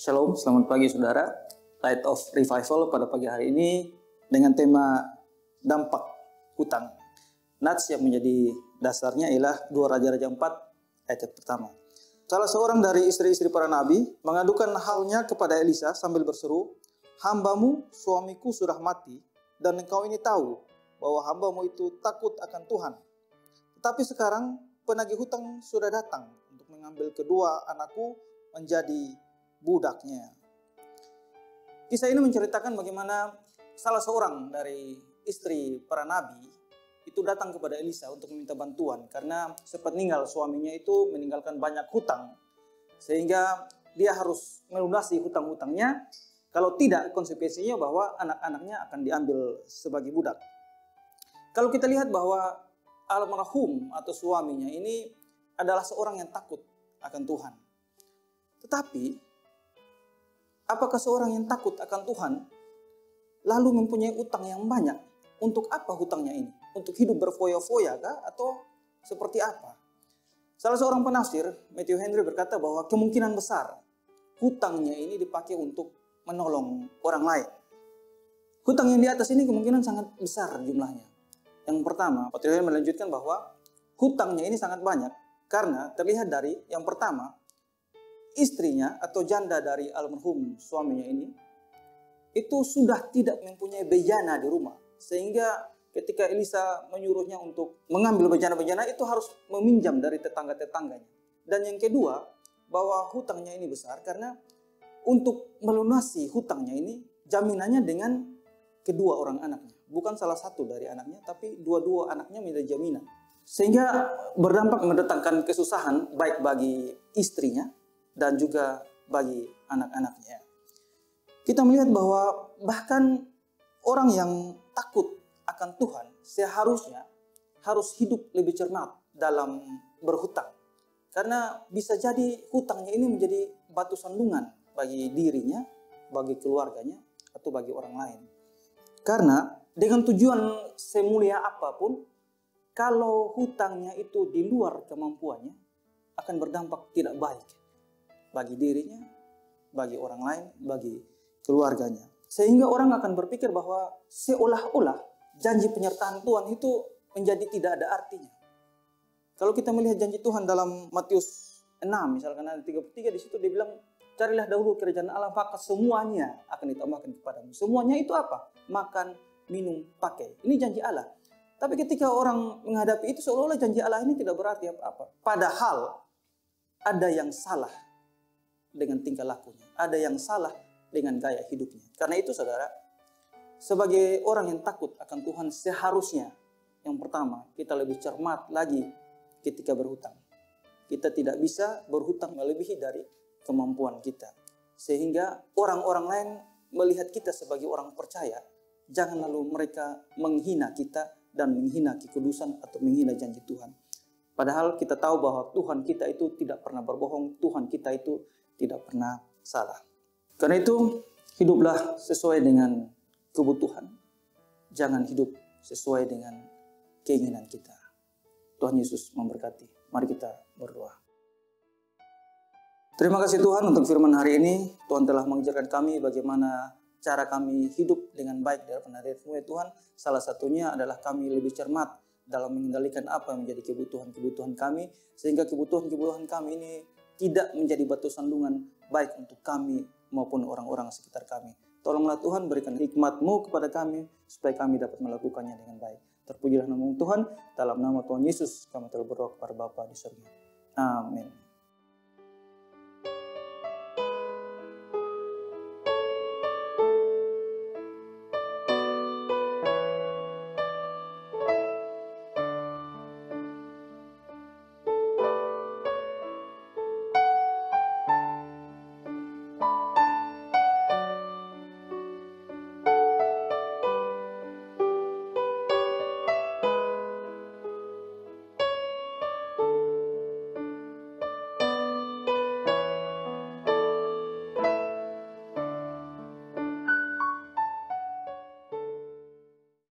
Shalom, selamat pagi saudara. Light of Revival pada pagi hari ini dengan tema dampak hutang. Nats yang menjadi dasarnya ialah 2 Raja-Raja 4 ayat yang pertama. Salah seorang dari istri-istri para nabi mengadukan halnya kepada Elisa sambil berseru, "Hambamu, suamiku sudah mati, dan engkau ini tahu bahwa hambamu itu takut akan Tuhan. Tetapi sekarang penagih hutang sudah datang untuk mengambil kedua anakku menjadi budaknya." Kisah ini menceritakan bagaimana salah seorang dari istri para nabi itu datang kepada Elisa untuk meminta bantuan karena sepeninggal suaminya itu meninggalkan banyak hutang, sehingga dia harus melunasi hutang-hutangnya. Kalau tidak, konsekuensinya bahwa anak-anaknya akan diambil sebagai budak. Kalau kita lihat bahwa almarhum atau suaminya ini adalah seorang yang takut akan Tuhan. Tetapi apakah seorang yang takut akan Tuhan lalu mempunyai utang yang banyak? Untuk apa hutangnya ini? Untuk hidup berfoya-foya kah? Atau seperti apa? Salah seorang penafsir, Matthew Henry, berkata bahwa kemungkinan besar hutangnya ini dipakai untuk menolong orang lain. Hutang yang di atas ini kemungkinan sangat besar jumlahnya. Yang pertama, Matthew Henry melanjutkan bahwa hutangnya ini sangat banyak karena terlihat dari yang pertama, istrinya atau janda dari almarhum suaminya ini itu sudah tidak mempunyai bejana di rumah, sehingga ketika Elisa menyuruhnya untuk mengambil bejana-bejana itu harus meminjam dari tetangga-tetangganya. Dan yang kedua, bahwa hutangnya ini besar karena untuk melunasi hutangnya ini jaminannya dengan kedua orang anaknya, bukan salah satu dari anaknya, tapi dua-dua anaknya menjadi jaminan, sehingga berdampak mendatangkan kesusahan baik bagi istrinya dan juga bagi anak-anaknya. Kita melihat bahwa bahkan orang yang takut akan Tuhan seharusnya harus hidup lebih cermat dalam berhutang. Karena bisa jadi hutangnya ini menjadi batu sandungan bagi dirinya, bagi keluarganya, atau bagi orang lain. Karena dengan tujuan semulia apapun, kalau hutangnya itu di luar kemampuannya, akan berdampak tidak baik bagi dirinya, bagi orang lain, bagi keluarganya. Sehingga orang akan berpikir bahwa seolah-olah janji penyertaan Tuhan itu menjadi tidak ada artinya. Kalau kita melihat janji Tuhan dalam Matius 6, misalkan ayat 33, di situ dia bilang, "Carilah dahulu kerajaan Allah, maka semuanya akan ditambahkan kepadamu." Semuanya itu apa? Makan, minum, pakai. Ini janji Allah. Tapi ketika orang menghadapi itu, seolah-olah janji Allah ini tidak berarti apa-apa. Padahal ada yang salah dengan tingkah lakunya, ada yang salah dengan gaya hidupnya. Karena itu saudara, sebagai orang yang takut akan Tuhan seharusnya yang pertama kita lebih cermat lagi ketika berhutang. Kita tidak bisa berhutang melebihi dari kemampuan kita, sehingga orang-orang lain melihat kita sebagai orang percaya. Jangan lalu mereka menghina kita dan menghina kekudusan atau menghina janji Tuhan. Padahal kita tahu bahwa Tuhan kita itu tidak pernah berbohong, Tuhan kita itu tidak pernah salah. Karena itu, hiduplah sesuai dengan kebutuhan. Jangan hidup sesuai dengan keinginan kita. Tuhan Yesus memberkati. Mari kita berdoa. Terima kasih Tuhan untuk firman hari ini. Tuhan telah mengajarkan kami bagaimana cara kami hidup dengan baik dalam hadirat-Mu ya Tuhan. Salah satunya adalah kami lebih cermat dalam mengendalikan apa yang menjadi kebutuhan-kebutuhan kami, sehingga kebutuhan-kebutuhan kami ini tidak menjadi batu sandungan baik untuk kami maupun orang-orang sekitar kami. Tolonglah Tuhan, berikan hikmat-Mu kepada kami supaya kami dapat melakukannya dengan baik. Terpujilah nama Tuhan, dalam nama Tuhan Yesus kami telah berdoa kepada Bapa di surga. Amin.